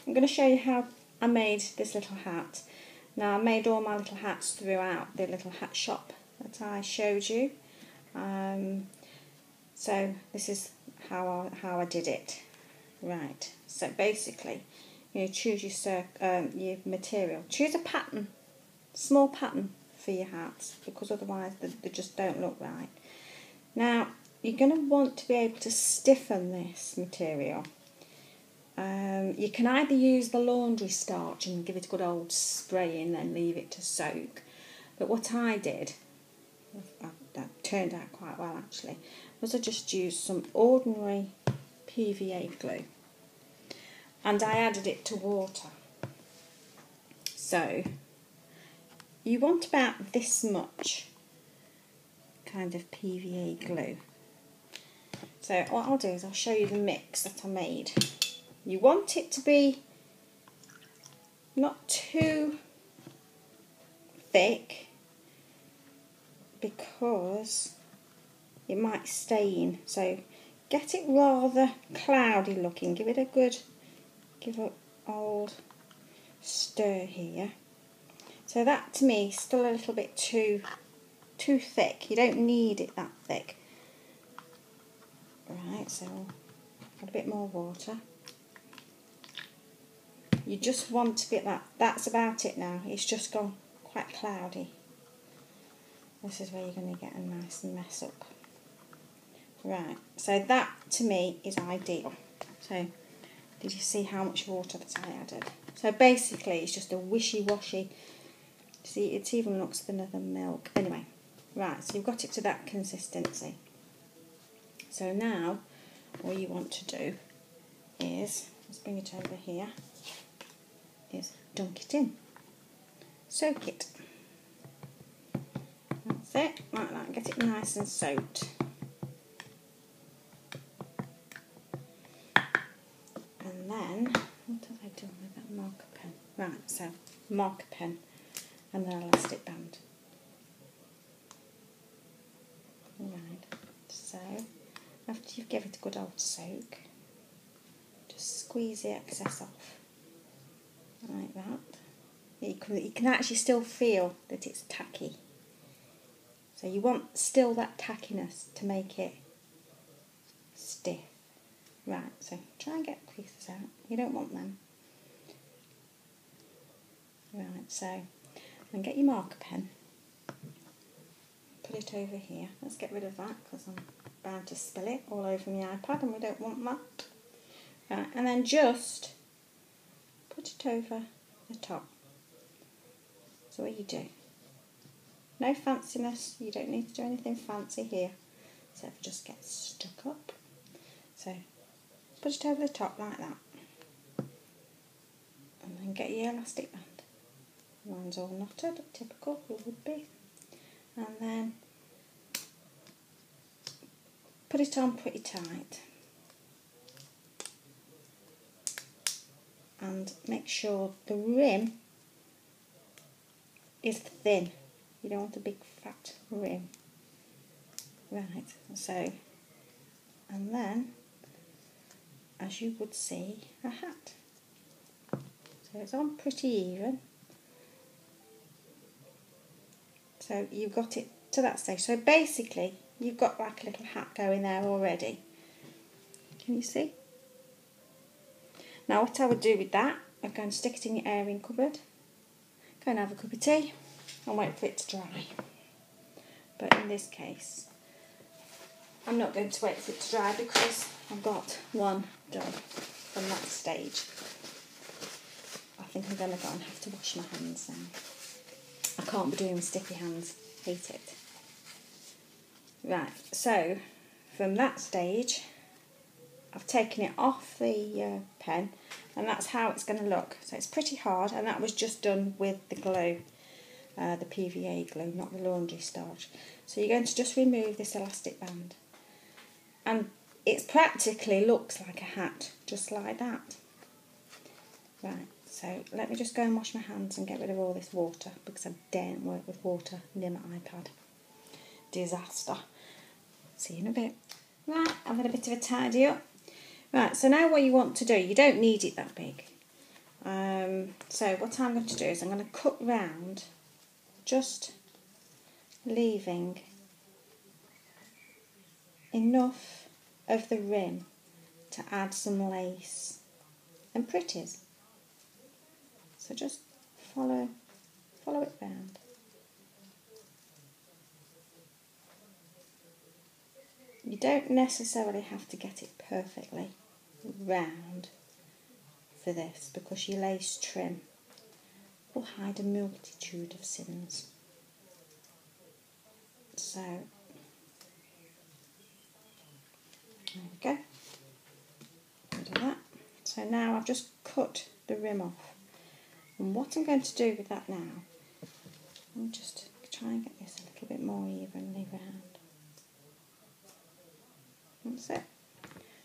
I'm going to show you how I made this little hat. Now, I made all my little hats throughout the little hat shop that I showed you. So this is how I did it. Right, so basically, you choose your material. Choose a pattern, small pattern for your hats, because otherwise they just don't look right. Now, you're going to want to be able to stiffen this material. You can either use the laundry starch and give it a good old spray and then leave it to soak. But what I did, that turned out quite well actually, was I just used some ordinary PVA glue and I added it to water. So you want about this much kind of PVA glue. So what I'll do is I'll show you the mix that I made. You want it to be not too thick because it might stain, so get it rather cloudy looking. Give it old stir here. So that to me is still a little bit too thick. You don't need it that thick. Right, so add a bit more water. You just want to get that's about it now. It's just gone quite cloudy. This is where you're going to get a nice mess up. Right, so that to me is ideal. So did you see how much water that I added? So basically it's just a wishy-washy. See, it even looks thinner than milk. Anyway, right, so you've got it to that consistency. So now all you want to do is, let's bring it over here, is dunk it in. Soak it. That's it, like that. Get it nice and soaked. And then, what have I done with that marker pen? Right, so marker pen and an elastic band. Right, so after you've given it a good old soak, just squeeze the excess off. Like that. You can actually still feel that it's tacky. So you want still that tackiness to make it stiff. Right, so try and get creases out. You don't want them. Right, so then get your marker pen. Put it over here. Let's get rid of that because I'm bound to spill it all over my iPad and we don't want that. Right, and then just put it over the top. So what you do, no fanciness, you don't need to do anything fancy here, so if it just gets stuck up. So put it over the top like that, and then get your elastic band. Mine's all knotted, typical, it would be, and then put it on pretty tight. And make sure the rim is thin. You don't want a big fat rim. Right, so, and then, as you would see, a hat. So it's on pretty even. So you've got it to that stage. So basically, you've got like a little hat going there already. Can you see? Now what I would do with that, I'm going to stick it in your airing cupboard, go and have a cup of tea and wait for it to dry. But in this case, I'm not going to wait for it to dry because I've got one done from that stage. I think I'm going to go and have to wash my hands now. I can't be doing with sticky hands, hate it. Right, so from that stage, I've taken it off the pen and that's how it's going to look. So it's pretty hard, and that was just done with the glue, the PVA glue, not the laundry starch. So you're going to just remove this elastic band and it practically looks like a hat, just like that. Right, so let me just go and wash my hands and get rid of all this water because I daren't work with water near my iPad. Disaster. See you in a bit. Right, I've had a bit of a tidy up. Right, so now what you want to do, you don't need it that big. So what I'm going to do is I'm going to cut round, just leaving enough of the rim to add some lace and pretties. So just follow it round. You don't necessarily have to get it perfectly round for this, because your lace trim will hide a multitude of sins. So there we go. Do that. So now I've just cut the rim off, and what I'm going to do with that now, I'm just try and get this a little bit more evenly round. That's it.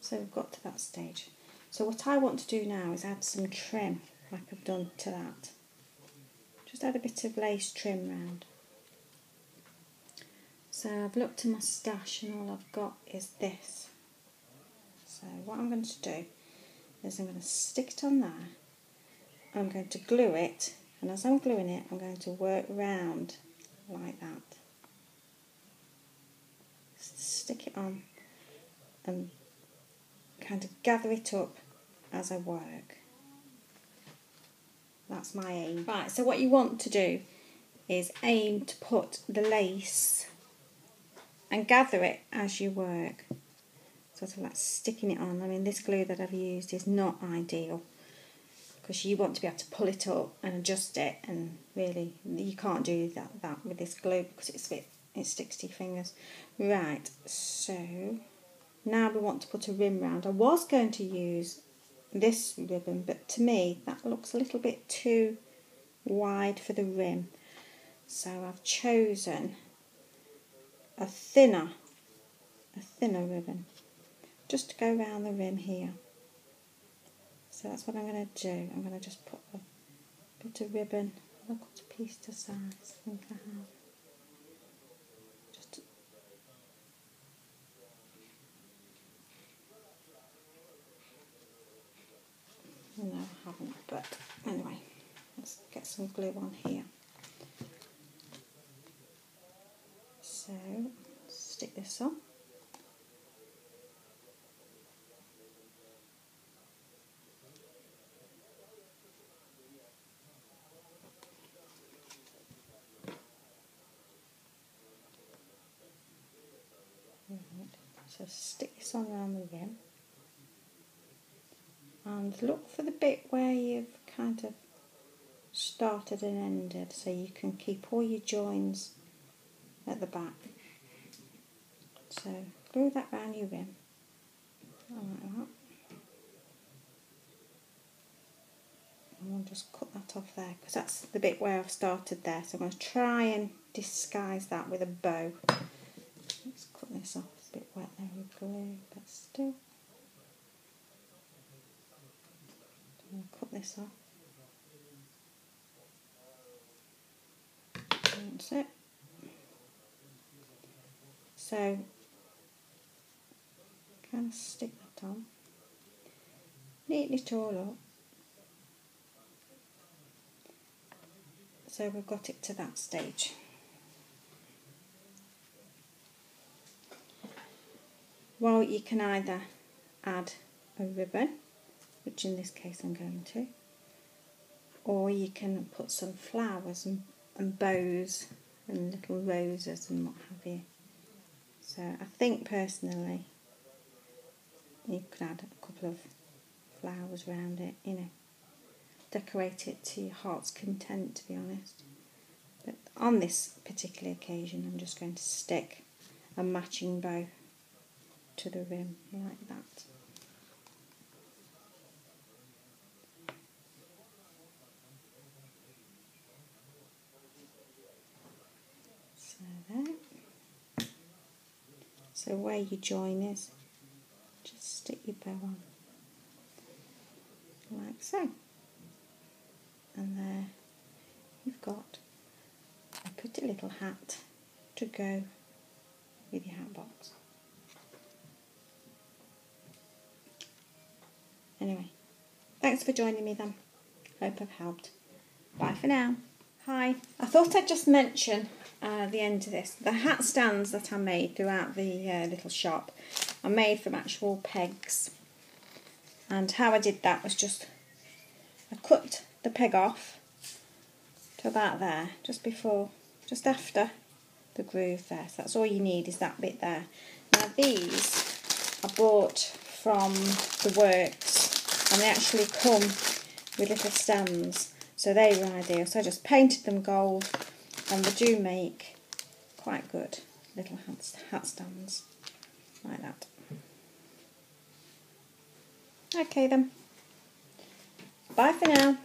So we've got to that stage. So what I want to do now is add some trim, like I've done to that. Just add a bit of lace trim round. So I've looked in my stash and all I've got is this. So what I'm going to do is I'm going to stick it on there. I'm going to glue it, and as I'm gluing it, I'm going to work round like that. Stick it on and kind of gather it up as I work. That's my aim. Right, so what you want to do is aim to put the lace and gather it as you work. Sort of like sticking it on. I mean, this glue that I've used is not ideal, because you want to be able to pull it up and adjust it, and really you can't do that with this glue because it sticks to your fingers. Right, so now we want to put a rim round. I was going to use this ribbon, but to me that looks a little bit too wide for the rim, so I've chosen a thinner ribbon just to go around the rim here. So that's what I'm going to do. I'm going to just put a bit of ribbon. I've got a piece to size, I think I have. Just no, I haven't, but anyway, let's get some glue on here. So stick this on. Right. So stick this on around the rim, and look for the bit where you've kind of started and ended, so you can keep all your joins at the back. So glue that round your rim, like that. And I'll just cut that off there, because that's the bit where I've started there. So I'm going to try and disguise that with a bow. Let's cut this off. It's a bit wet there with glue, but still. I'm going to cut this off. That's it. So kind of stick that on, neaten it all up. So we've got it to that stage. Well, you can either add a ribbon, which in this case I'm going to, or you can put some flowers and bows and little roses and what have you. So I think personally you could add a couple of flowers around it, you know, decorate it to your heart's content, to be honest. But on this particular occasion I'm just going to stick a matching bow to the rim like that. So there. So where your join is, just stick your bow on like so, and there you've got a pretty little hat to go with your hat box. Anyway, thanks for joining me then. Hope I've helped. Bye for now. Hi, I thought I'd just mention the end of this. The hat stands that I made throughout the little shop are made from actual pegs. And how I did that was just, I cut the peg off to about there, just after the groove there. So that's all you need, is that bit there. Now these I bought from the works, and they actually come with little stands, so they were ideal. So I just painted them gold, and they do make quite good little hat stands like that. Okay then, bye for now.